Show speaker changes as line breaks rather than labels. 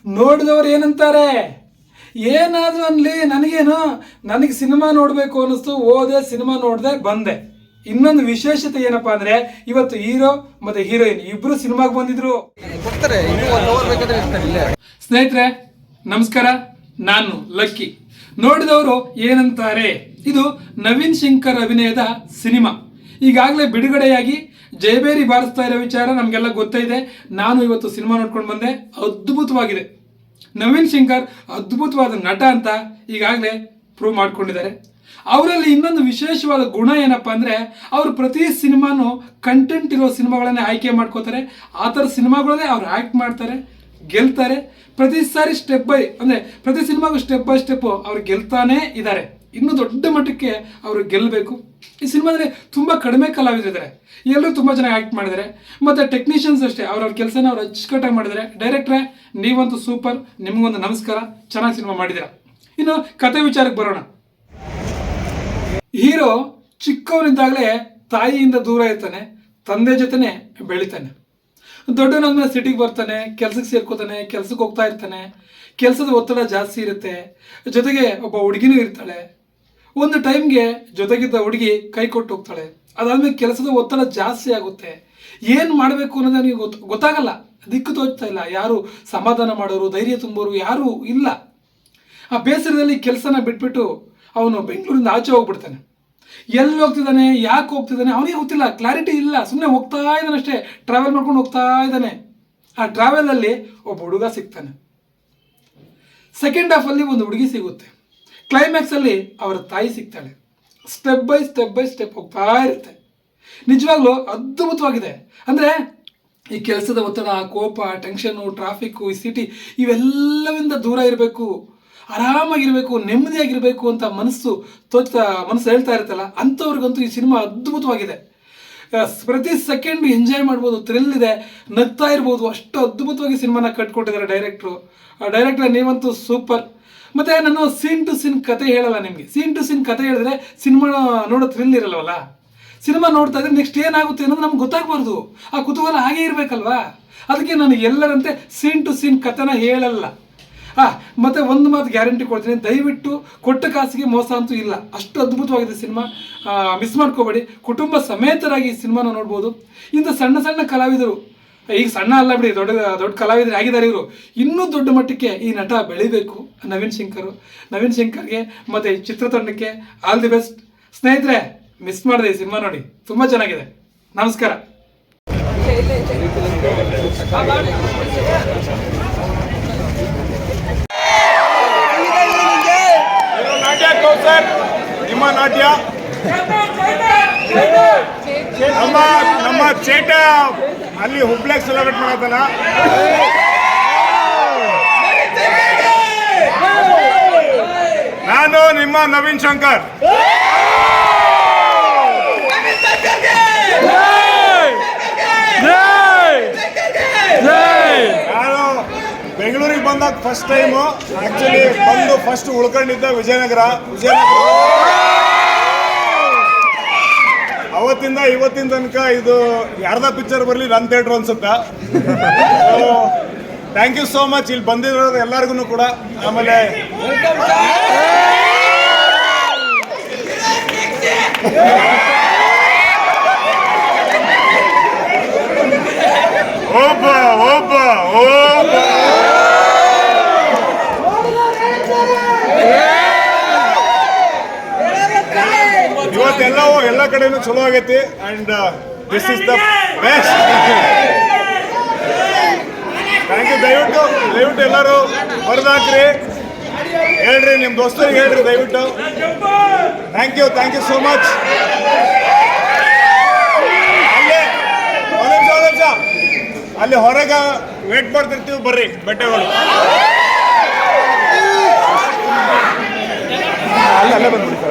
ನೋಡಿದವರು ಏನಂತಾರೆ? ಏನಾದರೂ ಅನ್ಲಿ, ನನಗೇನು, ನನಗೆ ಸಿನಿಮಾ ನೋಡಬೇಕು ಅನ್ನಿಸ್ತು, ಹೋದೆ, ಸಿನಿಮಾ ನೋಡಿದೆ, ಬಂದೆ. ಇನ್ನೊಂದು ವಿಶೇಷತೆ ಏನಪ್ಪಾ ಅಂದರೆ, ಇವತ್ತು ಹೀರೋ ಮತ್ತು ಹೀರೋಯಿನ್ ಇಬ್ಬರು ಸಿನಿಮಾಗೆ ಬಂದಿದ್ರು. ಸ್ನೇಹಿತರೆ ನಮಸ್ಕಾರ, ನಾನು ಲಕ್ಕಿ. ನೋಡಿದವರು ಏನಂತಾರೆ ಇದು ನವೀನ್ ಶಂಕರ್ ಅಭಿನಯದ ಸಿನಿಮಾ. ಈಗಾಗಲೇ ಬಿಡುಗಡೆಯಾಗಿ ಜಯಬೇರಿ ಬಾರಿಸ್ತಾ ಇರೋ ವಿಚಾರ ನಮಗೆಲ್ಲ ಗೊತ್ತಿದೆ. ನಾನು ಇವತ್ತು ಸಿನಿಮಾ ನೋಡ್ಕೊಂಡು ಬಂದೆ. ಅದ್ಭುತವಾಗಿದೆ. ನವೀನ್ ಶಂಕರ್ ಅದ್ಭುತವಾದ ನಟ ಅಂತ ಈಗಾಗಲೇ ಪ್ರೂವ್ ಮಾಡ್ಕೊಂಡಿದ್ದಾರೆ. ಅವರಲ್ಲಿ ಇನ್ನೊಂದು ವಿಶೇಷವಾದ ಗುಣ ಏನಪ್ಪ ಅಂದರೆ, ಅವರು ಪ್ರತಿ ಸಿನಿಮಾನು ಕಂಟೆಂಟ್ ಇರೋ ಸಿನಿಮಾಗಳನ್ನೇ ಆಯ್ಕೆ ಮಾಡ್ಕೋತಾರೆ. ಆ ಥರ ಸಿನಿಮಾಗಳನ್ನೇ ಅವ್ರು ಆ್ಯಕ್ಟ್ ಮಾಡ್ತಾರೆ, ಗೆಲ್ತಾರೆ. ಪ್ರತಿ ಸಾರಿ ಸ್ಟೆಪ್ ಬೈ ಅಂದರೆ ಪ್ರತಿ ಸಿನಿಮಾಗೂ ಸ್ಟೆಪ್ ಬೈ ಸ್ಟೆಪ್ಪು ಅವ್ರು ಗೆಲ್ತಾನೇ ಇದ್ದಾರೆ. ಇನ್ನೂ ದೊಡ್ಡ ಮಟ್ಟಕ್ಕೆ ಅವರು ಗೆಲ್ಲಬೇಕು. ಈ ಸಿನಿಮಾದಲ್ಲಿ ತುಂಬ ಕಡಿಮೆ ಕಲಾವಿದರಿದ್ದಾರೆ, ಎಲ್ಲರೂ ತುಂಬ ಚೆನ್ನಾಗಿ ಆ್ಯಕ್ಟ್ ಮಾಡಿದ್ದಾರೆ. ಮತ್ತು ಟೆಕ್ನಿಷಿಯನ್ಸ್ ಅಷ್ಟೇ, ಅವ್ರವ್ರ ಕೆಲಸನ ಅವ್ರು ಅಚ್ಚುಕಟ್ಟಾಗಿ ಮಾಡಿದ್ದಾರೆ. ಡೈರೆಕ್ಟ್ರೇ ನೀವಂತೂ ಸೂಪರ್, ನಿಮಗೊಂದು ನಮಸ್ಕಾರ, ಚೆನ್ನಾಗಿ ಸಿನಿಮಾ ಮಾಡಿದ್ದೀರಾ. ಇನ್ನು ಕತೆ ವಿಚಾರಕ್ಕೆ ಬರೋಣ. ಹೀರೋ ಚಿಕ್ಕವನಿದ್ದಾಗಲೇ ತಾಯಿಯಿಂದ ದೂರ ಇರ್ತಾನೆ, ತಂದೆ ಜೊತೆನೆ ಬೆಳಿತಾನೆ. ದೊಡ್ಡವನಾದ್ಮೇಲೆ ಸಿಟಿಗೆ ಬರ್ತಾನೆ, ಕೆಲ್ಸಕ್ಕೆ ಸೇರ್ಕೋತಾನೆ, ಕೆಲ್ಸಕ್ಕೆ ಹೋಗ್ತಾ ಇರ್ತಾನೆ. ಕೆಲಸದ ಒತ್ತಡ ಜಾಸ್ತಿ ಇರುತ್ತೆ, ಜೊತೆಗೆ ಒಬ್ಬ ಹುಡುಗಿನೂ ಇರ್ತಾಳೆ. ಒಂದು ಟೈಮ್ಗೆ ಜೊತೆಗಿದ್ದ ಹುಡುಗಿ ಕೈ ಕೊಟ್ಟು ಹೋಗ್ತಾಳೆ. ಅದಾದ್ಮೇಲೆ ಕೆಲಸದ ಒತ್ತಡ ಜಾಸ್ತಿ ಆಗುತ್ತೆ. ಏನು ಮಾಡಬೇಕು ಅನ್ನೋದು ನನಗೆ ಗೊತ್ತಾಗಲ್ಲ, ದಿಕ್ಕು ತೋಚ್ತಾ ಇಲ್ಲ. ಯಾರು ಸಮಾಧಾನ ಮಾಡೋರು, ಧೈರ್ಯ ತುಂಬೋರು ಯಾರೂ ಇಲ್ಲ. ಆ ಬೇಸರದಲ್ಲಿ ಕೆಲಸನ ಬಿಟ್ಬಿಟ್ಟು ಅವನು ಬೆಂಗಳೂರಿಂದ ಆಚೆ ಹೋಗ್ಬಿಡ್ತಾನೆ. ಎಲ್ಲಿ ಹೋಗ್ತಿದ್ದಾನೆ, ಯಾಕೆ ಹೋಗ್ತಿದ್ದಾನೆ ಅವನಿಗೆ ಗೊತ್ತಿಲ್ಲ, ಕ್ಲಾರಿಟಿ ಇಲ್ಲ. ಸುಮ್ಮನೆ ಹೋಗ್ತಾ ಇದ್ದಾನೆ ಅಷ್ಟೇ, ಟ್ರಾವೆಲ್ ಮಾಡ್ಕೊಂಡು ಹೋಗ್ತಾ ಇದ್ದಾನೆ. ಆ ಟ್ರಾವೆಲಲ್ಲಿ ಒಬ್ಬ ಹುಡುಗ ಸಿಗ್ತಾನೆ. ಸೆಕೆಂಡ್ ಹಾಫಲ್ಲಿ ಒಂದು ಹುಡುಗಿ ಸಿಗುತ್ತೆ. ಕ್ಲೈಮ್ಯಾಕ್ಸಲ್ಲಿ ಅವರ ತಾಯಿ ಸಿಗ್ತಾಳೆ. ಸ್ಟೆಪ್ ಬೈ ಸ್ಟೆಪ್ ಹೋಗ್ತಾ ಇರುತ್ತೆ. ನಿಜವಾಗ್ಲೂ ಅದ್ಭುತವಾಗಿದೆ. ಅಂದರೆ ಈ ಕೆಲಸದ ಒತ್ತಡ, ಕೋಪ, ಟೆನ್ಷನ್ನು, ಟ್ರಾಫಿಕ್ಕು, ಈ ಸಿಟಿ ಇವೆಲ್ಲವಿಂದ ದೂರ ಇರಬೇಕು, ಆರಾಮಾಗಿರಬೇಕು, ನೆಮ್ಮದಿಯಾಗಿರಬೇಕು ಅಂತ ಮನಸ್ಸು ಹೇಳ್ತಾ ಇರುತ್ತಲ್ಲ, ಅಂಥವ್ರಿಗಂತೂ ಈ ಸಿನಿಮಾ ಅದ್ಭುತವಾಗಿದೆ. ಪ್ರತಿ ಸೆಕೆಂಡ್ ಎಂಜಾಯ್ ಮಾಡ್ಬೋದು, ಥ್ರಿಲ್ ಇದೆ, ನಗ್ತಾ ಇರ್ಬೋದು. ಅಷ್ಟು ಅದ್ಭುತವಾಗಿ ಸಿನಿಮಾನ ಕಟ್ಕೊಟ್ಟಿದ್ದಾರೆ ಡೈರೆಕ್ಟ್ರೆ ನೀವಂತೂ ಸೂಪರ್. ಮತ್ತು ನಾನು ಸೀನ್ ಟು ಸೀನ್ ಕತೆ ಹೇಳಲ್ಲ ನಿಮಗೆ. ಸೀನ್ ಟು ಸೀನ್ ಕತೆ ಹೇಳಿದ್ರೆ ಸಿನಿಮಾ ನೋಡೋ ಥ್ರಿಲ್ ಇರಲ್ವಲ್ಲ. ಸಿನಿಮಾ ನೋಡ್ತಾ ಇದ್ರೆ ನೆಕ್ಸ್ಟ್ ಏನಾಗುತ್ತೆ ಅನ್ನೋದು ನಮ್ಗೆ ಗೊತ್ತಾಗಬಾರ್ದು. ಆ ಕುತೂಹಲ ಹಾಗೇ ಇರಬೇಕಲ್ವಾ. ಅದಕ್ಕೆ ನಾನು ಎಲ್ಲರಂತೆ ಸೀನ್ ಟು ಸೀನ್ ಕತೆನ ಹೇಳಲ್ಲ. ಮತ್ತು ಒಂದು ಮಾತು ಗ್ಯಾರಂಟಿ ಕೊಡ್ತೀನಿ, ದಯವಿಟ್ಟು ಕೊಟ್ಟ ಕಾಸಿಗೆ ಮೋಸ ಅಂತೂ ಇಲ್ಲ. ಅಷ್ಟು ಅದ್ಭುತವಾಗಿದೆ ಸಿನಿಮಾ, ಮಿಸ್ ಮಾಡ್ಕೋಬೇಡಿ. ಕುಟುಂಬ ಸಮೇತರಾಗಿ ಈ ಸಿನಿಮಾನ ನೋಡ್ಬೋದು. ಇಂಥ ಸಣ್ಣ ಸಣ್ಣ ಕಲಾವಿದರು, ಈಗ ಸಣ್ಣ ಅಲ್ಲ ಬಿಡಿ, ದೊಡ್ಡ ಕಲಾವಿದರು ಆಗಿದ್ದಾರೆ ಇವರು. ಇನ್ನೂ ದೊಡ್ಡ ಮಟ್ಟಕ್ಕೆ ಈ ನಟ ಬೆಳಿಬೇಕು. ನವೀನ್ ಶಂಕರ್ಗೆ ಮತ್ತು ಈ ಚಿತ್ರತಂಡಕ್ಕೆ ಆಲ್ ದಿ ಬೆಸ್ಟ್. ಸ್ನೇಹಿತರೆ ಮಿಸ್ ಮಾಡಿದೆ ಈ ಸಿನಿಮಾ ನೋಡಿ, ತುಂಬ ಚೆನ್ನಾಗಿದೆ. ನಮಸ್ಕಾರ.
ನಿಮ್ಮ ನಾಟ್ಯ ನಮ್ಮ ಚೇಟ ಅಲ್ಲಿ ಹುಬ್ಳ್ಯಾಗ ಸೆಲೆಬ್ರೇಟ್ ಮಾಡತ್ತಲ್ಲ. ನಾನು ನಿಮ್ಮ ನವೀನ್ ಶಂಕರ್. ನಾನು ಬೆಂಗಳೂರಿಗೆ ಬಂದಾಗ ಫಸ್ಟ್ ಟೈಮು, ಆಕ್ಚುಲಿ ಬಂದು ಫಸ್ಟ್ ಉಳ್ಕೊಂಡಿದ್ದ ವಿಜಯನಗರ. ಅವತ್ತಿಂದ ಇವತ್ತಿನ ತನಕ ಇದು ಯಾರ್ದ ಪಿಕ್ಚರ್ ಬರಲಿ ನನ್ನ ಥಿಯೇಟ್ರ್ ಅನ್ಸುತ್ತಾ. ಥ್ಯಾಂಕ್ ಯು ಸೋ ಮಚ್ ಇಲ್ಲಿ ಬಂದಿರೋದು ಎಲ್ಲರಿಗೂ ಕೂಡ. ಆಮೇಲೆ ಇವತ್ತೆಲ್ಲವೂ ಎಲ್ಲ ಕಡೆನೂ ಚಲೋ ಆಗೈತಿ. And this is the best. Thank you. ದಯವಿಟ್ಟು ಎಲ್ಲರೂ ಬರ್ದಾಕ್ರಿ, ಹೇಳ್ರಿ, ನಿಮ್ಮ ದೋಸ್ತರಿಗೆ ಹೇಳ್ರಿ ದಯವಿಟ್ಟು. Thank you so much. ಅಲ್ಲಿ ಹೊರಗೆ ವೇಟ್ ಮಾಡ್ತಿರ್ತೀವಿ, ಬರ್ರಿ ಬಟ್ಟೆಗಳು. ಅಲ್ಲೇ ಬಂದ್ಬಿಡ್ತಾರೆ.